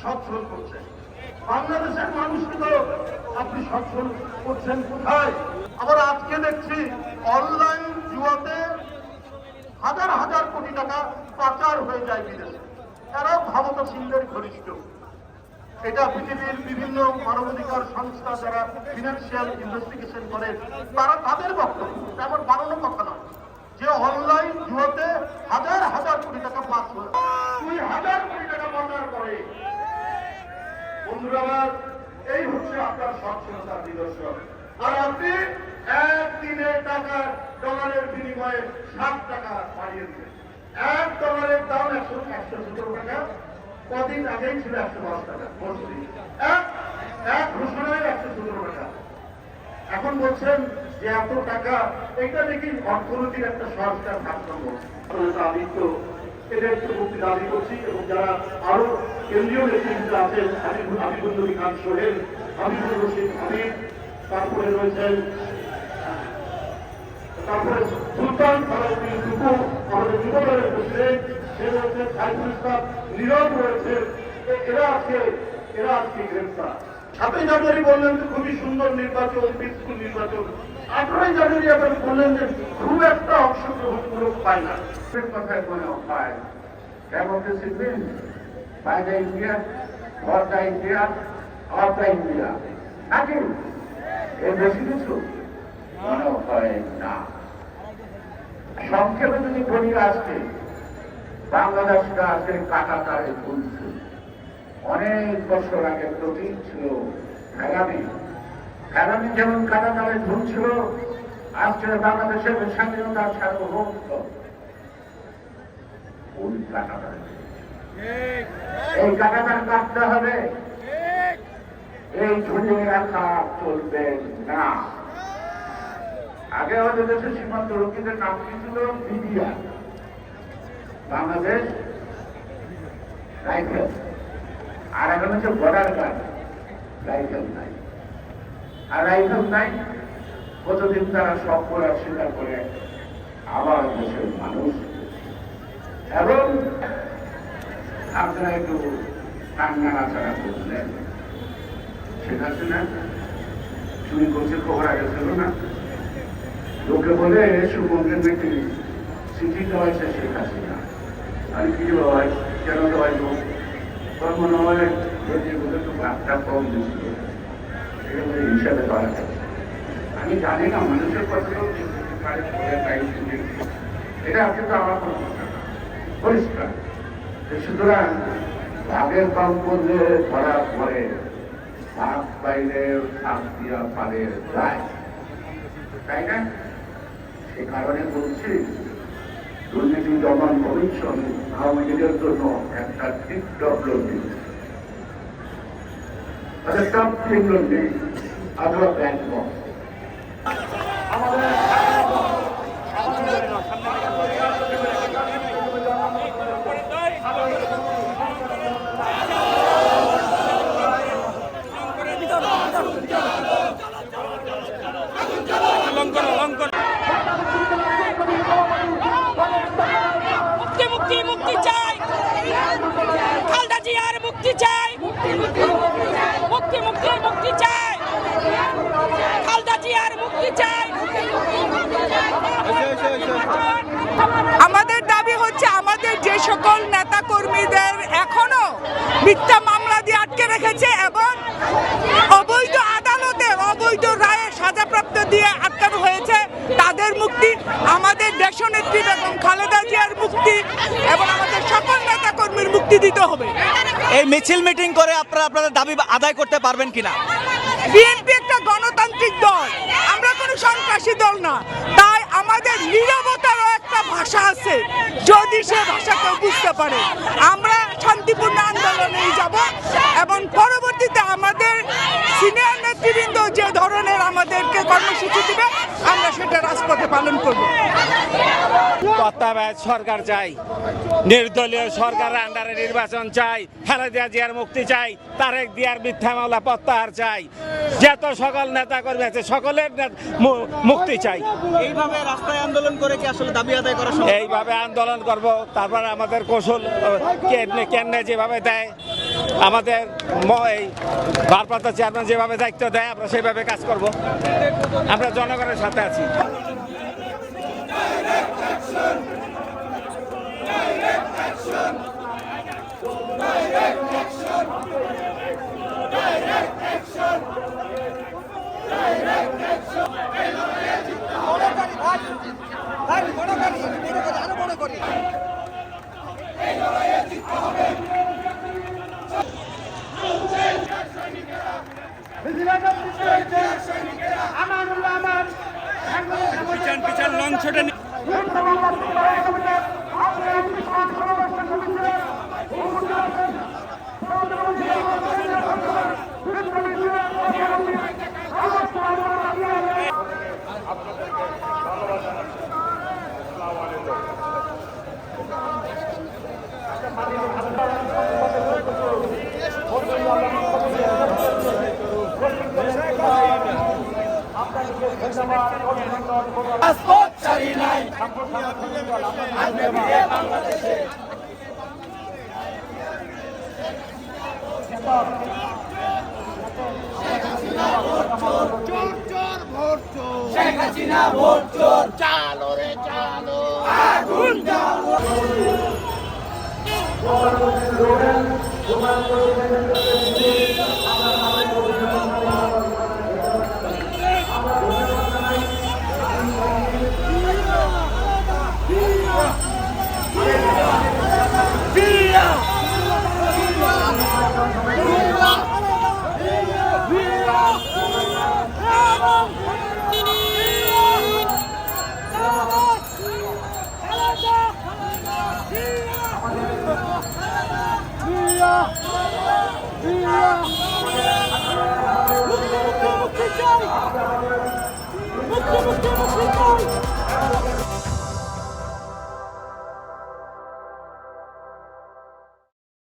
সচ্ছল করছেন। বাংলাদেশের মানুষকে তো আপনি সচ্ছল করছেন কোথায়? আবার আজকে দেখছি অনলাইন জুয়াতে হাজার হাজার কোটি টাকা পাচার হয়ে যায় বিদেশে। এরাও ক্ষমতাসীনদের ঘনিষ্ঠ। এটা পৃথিবীর বিভিন্ন মানবাধিকার সংস্থা যারা ফিনান্সিয়াল ইনভেস্টিগেশন করে তারা তাদের বক্তব্য, তেমন বানানো কথা নয় যে অনলাইন জুয়াতে হাজার হাজার কোটি টাকা পাস হয়ে 2000 কোটি টাকা পাচার করে। বন্ধুরা আমার, এই হচ্ছে আপনার সচ্ছলতার নিদর্শন। আর আপনি একদিনে টাকা ডলারের বিনিময়ে 7 টাকা বাড়িয়ে দিলেন। $1 দাম 117 টাকা, কদিন আগেই ছিল 110 টাকা। এক ঘোষণায় 117 টাকা। এখন বলছেন যে এত টাকা, এটা দেখি অর্থনীতির একটা সংস্কার ভারসাম্য। আমি তো এটা একটু মুক্তি দাবি করছি, এবং যারা আরো কেন্দ্রীয় নেতৃত্ব আছেন, হাবিবুল খান সোহেল, হাবিবুর রশিদ হাবিব, তারপরে রয়েছেন সুলতান সালাউদ্দিন টুকু, আমাদের যুবদলের প্রেসিডেন্ট, সে রয়েছেন সাইফুল ইসলাম নীরব রয়েছেন। এরা আজকে গ্রেফতার। 7ই জানুয়ারি বললেন যে খুবই সুন্দর নির্বাচন, পিসফুল নির্বাচন। 18ই জানুয়ারি আবার বললেন যে খুব একটা অংশগ্রহণমূলক পায় না। কথায় মনে হয় democracy wins by the India, for the India, of the India. নাকি এর বেশি কিছু মনে হয় না। সংক্ষেপে যদি বলি, আজকে বাংলাদেশটা আজকে কাঁটাতারে ঝুলছে। অনেক বছর আগে প্রতীক ছিল ফেরানি, যেমন কাঁটাতারে ঝুলছিল, আজকে বাংলাদেশের স্বাধীনতার সার্বভৌমত্ব ওই কাঁটাতারে। এই কাঁটাতার কাটতে হবে, এই ঝুলিয়ে রাখা চলবে না। আগে আমাদের দেশের সীমান্ত রক্ষীদের নাম কি ছিল? BDR, Bangladesh rifle. আর এখন হচ্ছে বর্ডার গার্ড। রাইফেল নাই, আর রাইফেল নাই কতদিন তারা সব করার স্বীকার করে আবার দেশের মানুষ। এবং আপনারা একটু কান্না নাচারা করলেন, ঠিক আছে না? চুরি করছে খবর আগে ছিল না? লোকে বলে সুমঙ্গের বেটি চিঠি দেওয়াইছে শেখ হাসিনা। আমি কি দেওয়াই, কেন দেওয়াইব? তোর মনে হয় বলে তো ভাতটা কম দিচ্ছিল, এটা হিসাবে ধরা যায়। আমি জানি না মানুষের কথা, এটা আপনি তো আমার পরিষ্কার। সুতরাং ভাগের কম করলে ধরার পরে ভাগ পাইলে ভাগ দিয়া পারে যায়, তাই না? সে কারণে বলছি, দুর্নীতি দমন কমিশন আওয়ামী লীগের জন্য একটা ঠিক ডব্লিউডি, টপ ডব্লিউডি অথবা ব্যাংক বক্স। মুক্তি চাই, খালেদা জিয়ার মুক্তি চাই, মুক্তি চাই, খালেদা জিয়ার মুক্তি চাই। আমাদের দাবি হচ্ছে, আমাদের যে সকল নেতা কর্মীদের এখনো মিথ্যা মামলা দিয়ে আটকে রেখেছে এবং অবৈধ আদালতে অবৈধ রায়ে সাজাপ্রাপ্ত দিয়ে আটকানো হয়েছে, তাদের মুক্তি, আমাদের দেশনেত্রী বেগম খালেদা জিয়ার মুক্তি এবং আমাদের সকল নেতা কর্মীর মুক্তি দিতে হবে। এই মিছিল মিটিং করে আপনারা আপনাদের দাবি আদায় করতে পারবেন কিনা? বিএনপি একটা গণতান্ত্রিক দল, আমরা কোনো সন্ত্রাসী দল না, তাই আমাদের নীরবতারও একটা ভাষা আছে। যদি সে ভাষা কেউ বুঝতে পারে, আমরা শান্তিপূর্ণ আন্দোলনে যাব এবং পরবর্তীতে আমাদের সিনিয়র নেতৃবৃন্দ যে ধরনের আমাদেরকে কর্মসূচি দিবে, আমরা সেটা রাজপথে পালন করব। তত্ত্বাবধায়ক সরকার চাই, নির্দলীয় সরকারের আন্ডারে নির্বাচন চাই, খালেদা জিয়ার মুক্তি চাই, তারেক জিয়ার মিথ্যা মামলা প্রত্যাহার চাই, যত সকল নেতা কর্মী আছে সকলের মুক্তি চাই। এইভাবে রাস্তায় আন্দোলন করে কি আসলে দাবি আদায় করা সম্ভব? এইভাবে আন্দোলন করব, তারপরে আমাদের কৌশল কেন্দ্রে যেভাবে দেয়, আমাদের এই ভারপ্রাপ্ত চেয়ারম্যান যেভাবে দায়িত্ব দেয় আমরা সেইভাবে কাজ করব। আমরা জনগণের সাথে আছি। পিছন লঞ্চটা মুক্তি